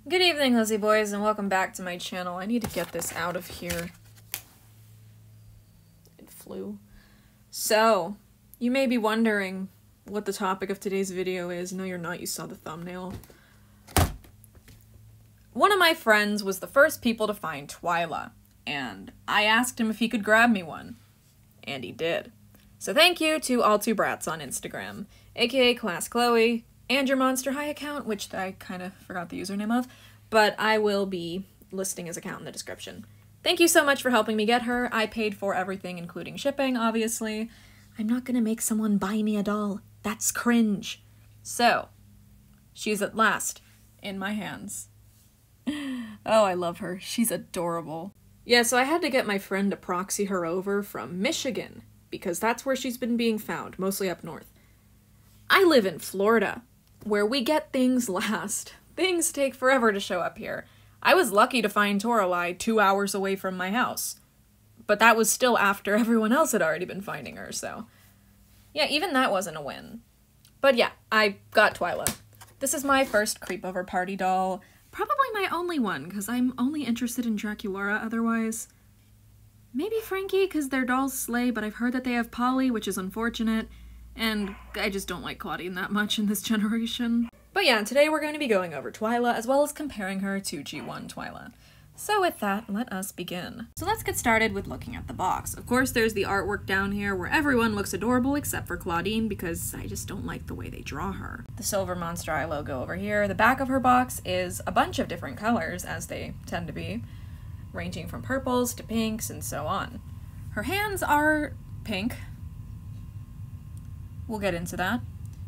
Good evening, Lizzie boys, and welcome back to my channel. I need to get this out of here. It flew. So, you may be wondering what the topic of today's video is. No, you're not. You saw the thumbnail. One of my friends was the first people to find Twyla, and I asked him if he could grab me one, and he did. So thank you to all2brats on Instagram, aka Class Chloe, and your Monster High account, which I kind of forgot the username of, but I will be listing his account in the description. Thank you so much for helping me get her. I paid for everything, including shipping, obviously. I'm not gonna make someone buy me a doll. That's cringe. So, she's at last in my hands. Oh, I love her. She's adorable. Yeah, so I had to get my friend to proxy her over from Michigan, because that's where she's been being found, mostly up north. I live in Florida, where we get things last. Things take forever to show up here. I was lucky to find Toralei 2 hours away from my house. But that was still after everyone else had already been finding her, so... yeah, even that wasn't a win. But yeah, I got Twyla. This is my first Creepover party doll. Probably my only one, because I'm only interested in Draculaura otherwise. Maybe Frankie, because their dolls slay, but I've heard that they have Polly, which is unfortunate. And I just don't like Claudine that much in this generation. But yeah, today we're going to be going over Twyla, as well as comparing her to G1 Twyla. So with that, let us begin. So let's get started with looking at the box. Of course, there's the artwork down here where everyone looks adorable except for Claudine, because I just don't like the way they draw her. The silver Monster Eye logo over here. The back of her box is a bunch of different colors, as they tend to be, ranging from purples to pinks and so on. Her hands are pink. We'll get into that.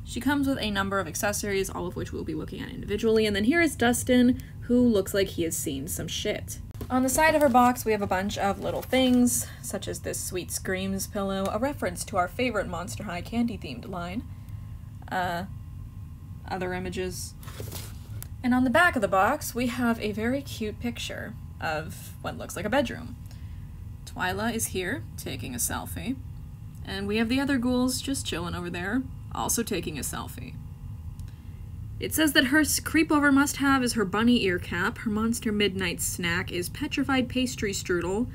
She comes with a number of accessories, all of which we'll be looking at individually, and then here is Dustin, who looks like he has seen some shit. On the side of her box, we have a bunch of little things, such as this Sweet Screams pillow, a reference to our favorite Monster High candy-themed line. Other images. And on the back of the box, we have a very cute picture of what looks like a bedroom. Twyla is here, taking a selfie. And we have the other ghouls just chilling over there, also taking a selfie. It says that her Creepover must-have is her bunny ear cap. Her monster midnight snack is petrified pastry strudel.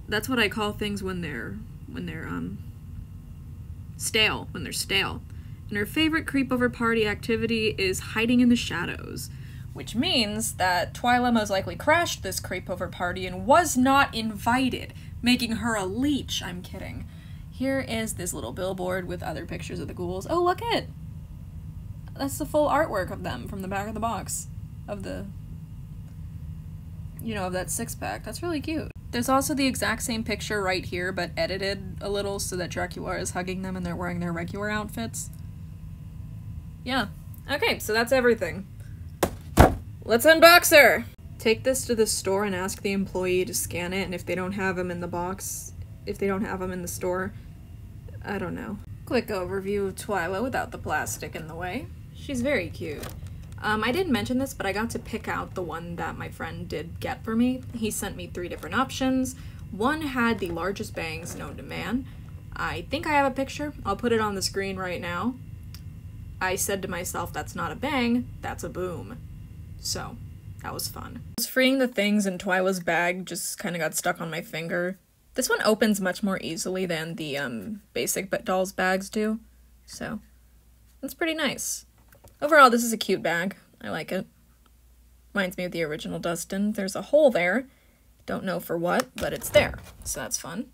That's what I call things when they're stale, when they're stale. And her favorite Creepover party activity is hiding in the shadows, which means that Twyla most likely crashed this Creepover party and was not invited, making her a leech. I'm kidding. Here is this little billboard with other pictures of the ghouls. Oh, look it! That's the full artwork of them from the back of the box. Of the, you know, of that six-pack. That's really cute. There's also the exact same picture right here, but edited a little so that Draculaura is hugging them and they're wearing their regular outfits. Yeah. Okay, so that's everything. Let's unbox her! Take this to the store and ask the employee to scan it, and if they don't have them in the box, if they don't have them in the store, I don't know. Quick overview of Twyla without the plastic in the way. She's very cute. I didn't mention this, but I got to pick out the one that my friend did get for me. He sent me 3 different options. One had the largest bangs known to man. I think I have a picture. I'll put it on the screen right now. I said to myself, that's not a bang, that's a boom. So, that was fun. I was freeing the things and Twyla's bag just kind of got stuck on my finger. This one opens much more easily than the basic dolls bags do, so that's pretty nice. Overall, this is a cute bag. I like it. Reminds me of the original Dustin. There's a hole there. Don't know for what, but it's there, so that's fun.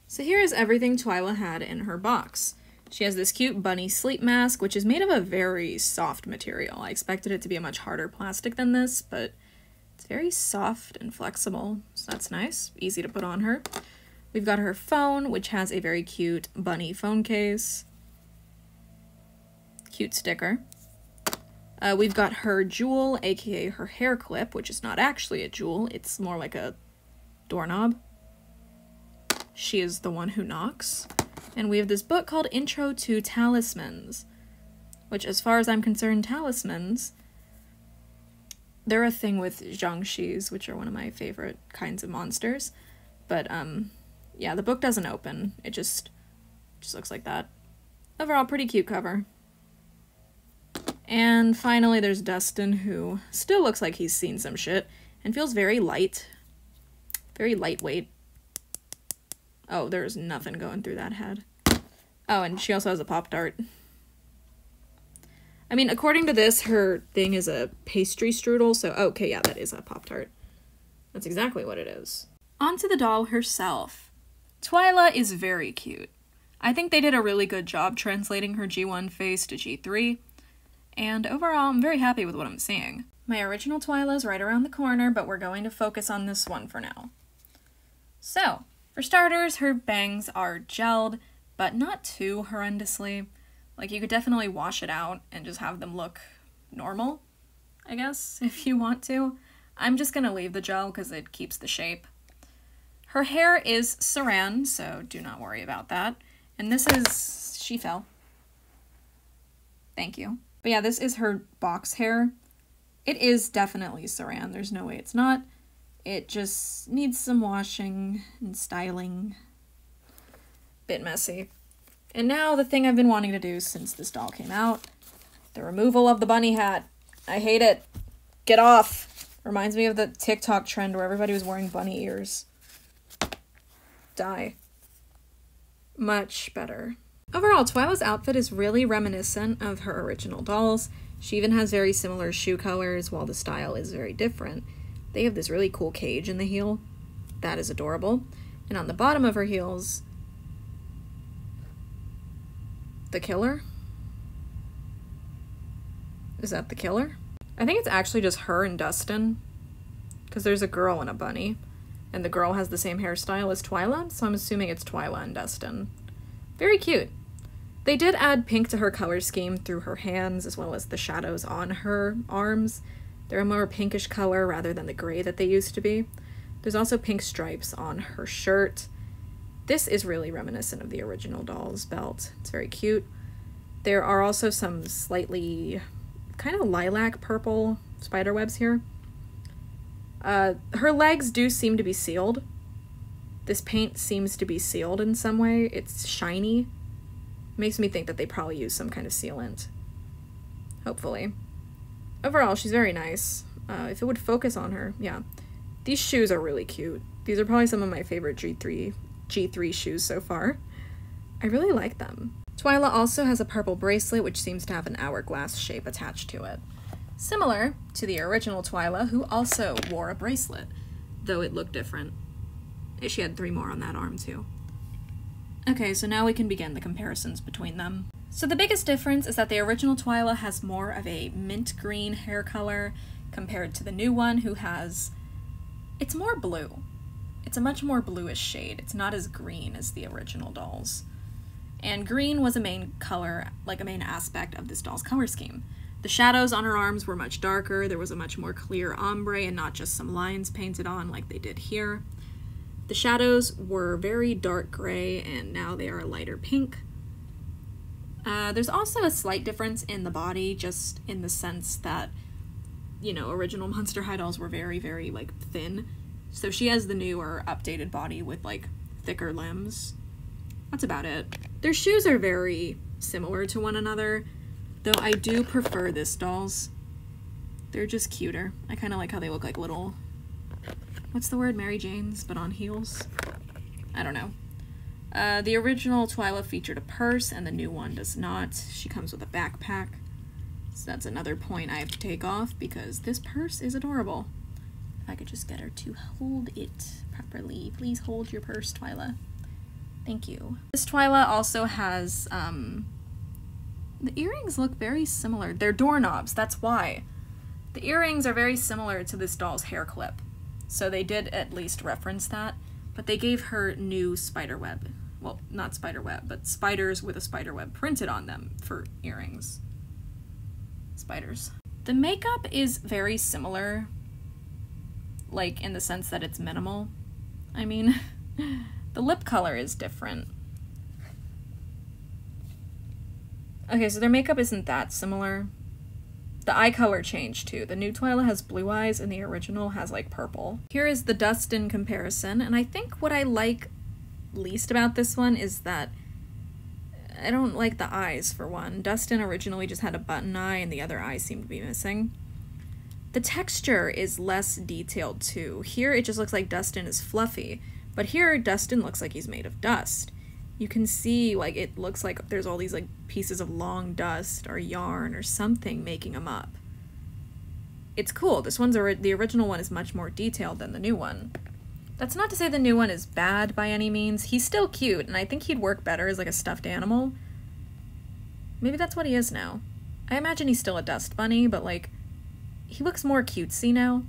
So here is everything Twyla had in her box. She has this cute bunny sleep mask, which is made of a very soft material. I expected it to be a much harder plastic than this, but it's very soft and flexible, so that's nice. Easy to put on her. We've got her phone, which has a very cute bunny phone case. Cute sticker. We've got her jewel, aka her hair clip, which is not actually a jewel, it's more like a doorknob. She is the one who knocks. And we have this book called Intro to Talismans, which, as far as I'm concerned, talismans, they're a thing with Jiangshis, which are one of my favorite kinds of monsters. But, yeah, the book doesn't open. It just looks like that. Overall, pretty cute cover. And finally there's Dustin, who still looks like he's seen some shit and feels very light. Very lightweight. Oh, there's nothing going through that head. Oh, and she also has a Pop-Tart. I mean, according to this, her thing is a pastry strudel, so okay, yeah, that is a Pop-Tart. That's exactly what it is. On to the doll herself. Twyla is very cute. I think they did a really good job translating her G1 face to G3, and overall, I'm very happy with what I'm seeing. My original Twyla's right around the corner, but we're going to focus on this one for now. So, for starters, her bangs are gelled, but not too horrendously. Like, you could definitely wash it out and just have them look normal, I guess, if you want to. I'm just gonna leave the gel because it keeps the shape. Her hair is saran, so do not worry about that. And this is... she fell. Thank you. But yeah, this is her box hair. It is definitely saran. There's no way it's not. It just needs some washing and styling. Bit messy. And now the thing I've been wanting to do since this doll came out. The removal of the bunny hat. I hate it. Get off. Reminds me of the TikTok trend where everybody was wearing bunny ears. Die. Much better. Overall, Twyla's outfit is really reminiscent of her original dolls. She even has very similar shoe colors, while the style is very different. They have this really cool cage in the heel. That is adorable. And on the bottom of her heels, the killer? Is that the killer? I think it's actually just her and Dustin, because there's a girl and a bunny, and the girl has the same hairstyle as Twyla, so I'm assuming it's Twyla and Dustin. Very cute. They did add pink to her color scheme through her hands, as well as the shadows on her arms. They're a more pinkish color rather than the gray that they used to be. There's also pink stripes on her shirt. This is really reminiscent of the original doll's belt. It's very cute. There are also some slightly kind of lilac purple spider webs here. Her legs do seem to be sealed. This paint seems to be sealed in some way. It's shiny. Makes me think that they probably use some kind of sealant. Hopefully. Overall, she's very nice. If it would focus on her, yeah. These shoes are really cute. These are probably some of my favorite G3 shoes so far. I really like them. Twyla also has a purple bracelet, which seems to have an hourglass shape attached to it. Similar to the original Twyla, who also wore a bracelet, though it looked different. She had 3 more on that arm, too. Okay, so now we can begin the comparisons between them. So the biggest difference is that the original Twyla has more of a mint green hair color compared to the new one, who has... it's more blue. It's a much more bluish shade. It's not as green as the original dolls. And green was a main color, like a main aspect of this doll's color scheme. The shadows on her arms were much darker. There was a much more clear ombre and not just some lines painted on like they did here. The shadows were very dark gray, and now they are a lighter pink. There's also a slight difference in the body, just in the sense that, you know, original Monster High dolls were very, very, like, thin. So she has the newer, updated body with, like, thicker limbs. That's about it. Their shoes are very similar to one another, though I do prefer this doll's. They're just cuter. I kind of like how they look like little... what's the word? Mary Janes, but on heels? I don't know. The original Twyla featured a purse, and the new one does not. She comes with a backpack. So that's another point I have to take off, because this purse is adorable. If I could just get her to hold it properly. Please hold your purse, Twyla. Thank you. This Twyla also has, the earrings look very similar. They're doorknobs, that's why. The earrings are very similar to this doll's hair clip. So they did at least reference that, but they gave her new spider web. Well, not spider web, but spiders with a spider web printed on them for earrings. Spiders. The makeup is very similar, like in the sense that it's minimal. I mean, the lip color is different. Okay, so their makeup isn't that similar. The eye color changed too. The new Twyla has blue eyes and the original has like purple. Here is the Dustin comparison, and I think what I like least about this one is that I don't like the eyes, for one. Dustin originally just had a button eye and the other eye seemed to be missing. The texture is less detailed too. Here it just looks like Dustin is fluffy, but here Dustin looks like he's made of dust. You can see, like, it looks like there's all these, like, pieces of long dust or yarn or something making him up. It's cool. This one's the original one is much more detailed than the new one. That's not to say the new one is bad by any means. He's still cute, and I think he'd work better as, like, a stuffed animal. Maybe that's what he is now. I imagine he's still a dust bunny, but, like, he looks more cutesy now.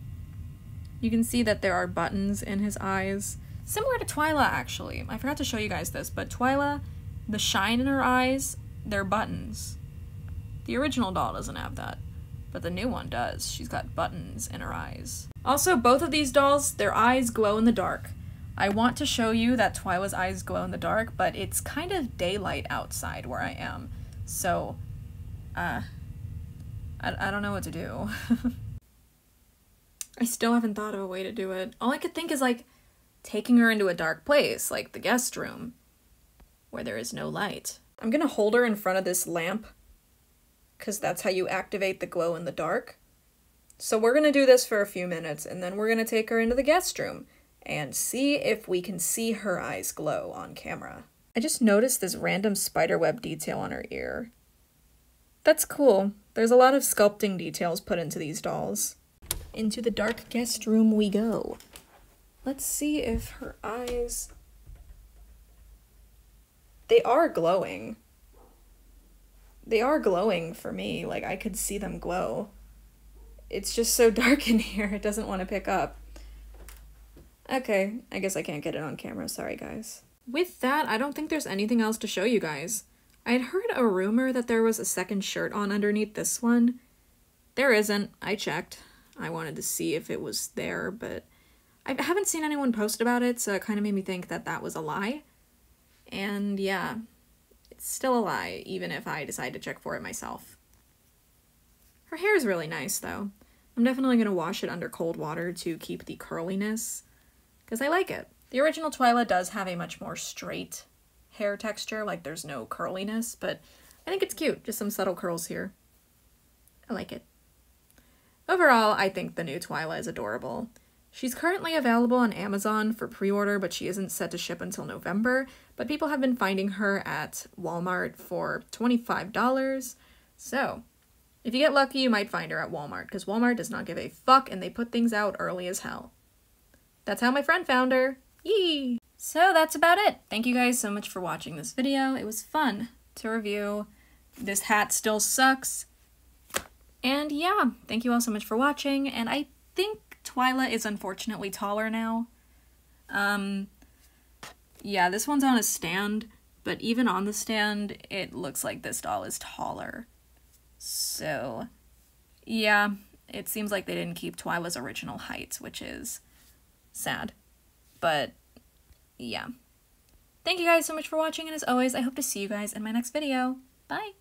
You can see that there are buttons in his eyes. Similar to Twyla, actually. I forgot to show you guys this, but Twyla, the shine in her eyes, they're buttons. The original doll doesn't have that, but the new one does. She's got buttons in her eyes. Also, both of these dolls, their eyes glow in the dark. I want to show you that Twyla's eyes glow in the dark, but it's kind of daylight outside where I am, so, I don't know what to do. I still haven't thought of a way to do it. All I could think is, like, taking her into a dark place, like the guest room, where there is no light. I'm gonna hold her in front of this lamp, because that's how you activate the glow in the dark. So we're gonna do this for a few minutes, and then we're gonna take her into the guest room and see if we can see her eyes glow on camera. I just noticed this random spiderweb detail on her ear. That's cool. There's a lot of sculpting details put into these dolls. Into the dark guest room we go. Let's see if her eyes... They are glowing. They are glowing for me. Like, I could see them glow. It's just so dark in here, it doesn't want to pick up. Okay, I guess I can't get it on camera. Sorry, guys. With that, I don't think there's anything else to show you guys. I had heard a rumor that there was a second shirt on underneath this one. There isn't. I checked. I wanted to see if it was there, but I haven't seen anyone post about it, so it kind of made me think that that was a lie. And yeah, it's still a lie, even if I decide to check for it myself. Her hair is really nice, though. I'm definitely going to wash it under cold water to keep the curliness, because I like it. The original Twyla does have a much more straight hair texture, like there's no curliness, but I think it's cute. Just some subtle curls here. I like it. Overall, I think the new Twyla is adorable. She's currently available on Amazon for pre-order, but she isn't set to ship until November, but people have been finding her at Walmart for $25, so if you get lucky, you might find her at Walmart, because Walmart does not give a fuck and they put things out early as hell. That's how my friend found her. Yee! So that's about it. Thank you guys so much for watching this video. It was fun to review. This hat still sucks. And yeah, thank you all so much for watching, and I think Twyla is unfortunately taller now. Yeah, this one's on a stand, but even on the stand, it looks like this doll is taller. So, yeah, it seems like they didn't keep Twyla's original height, which is sad. But, yeah. Thank you guys so much for watching, and as always, I hope to see you guys in my next video. Bye!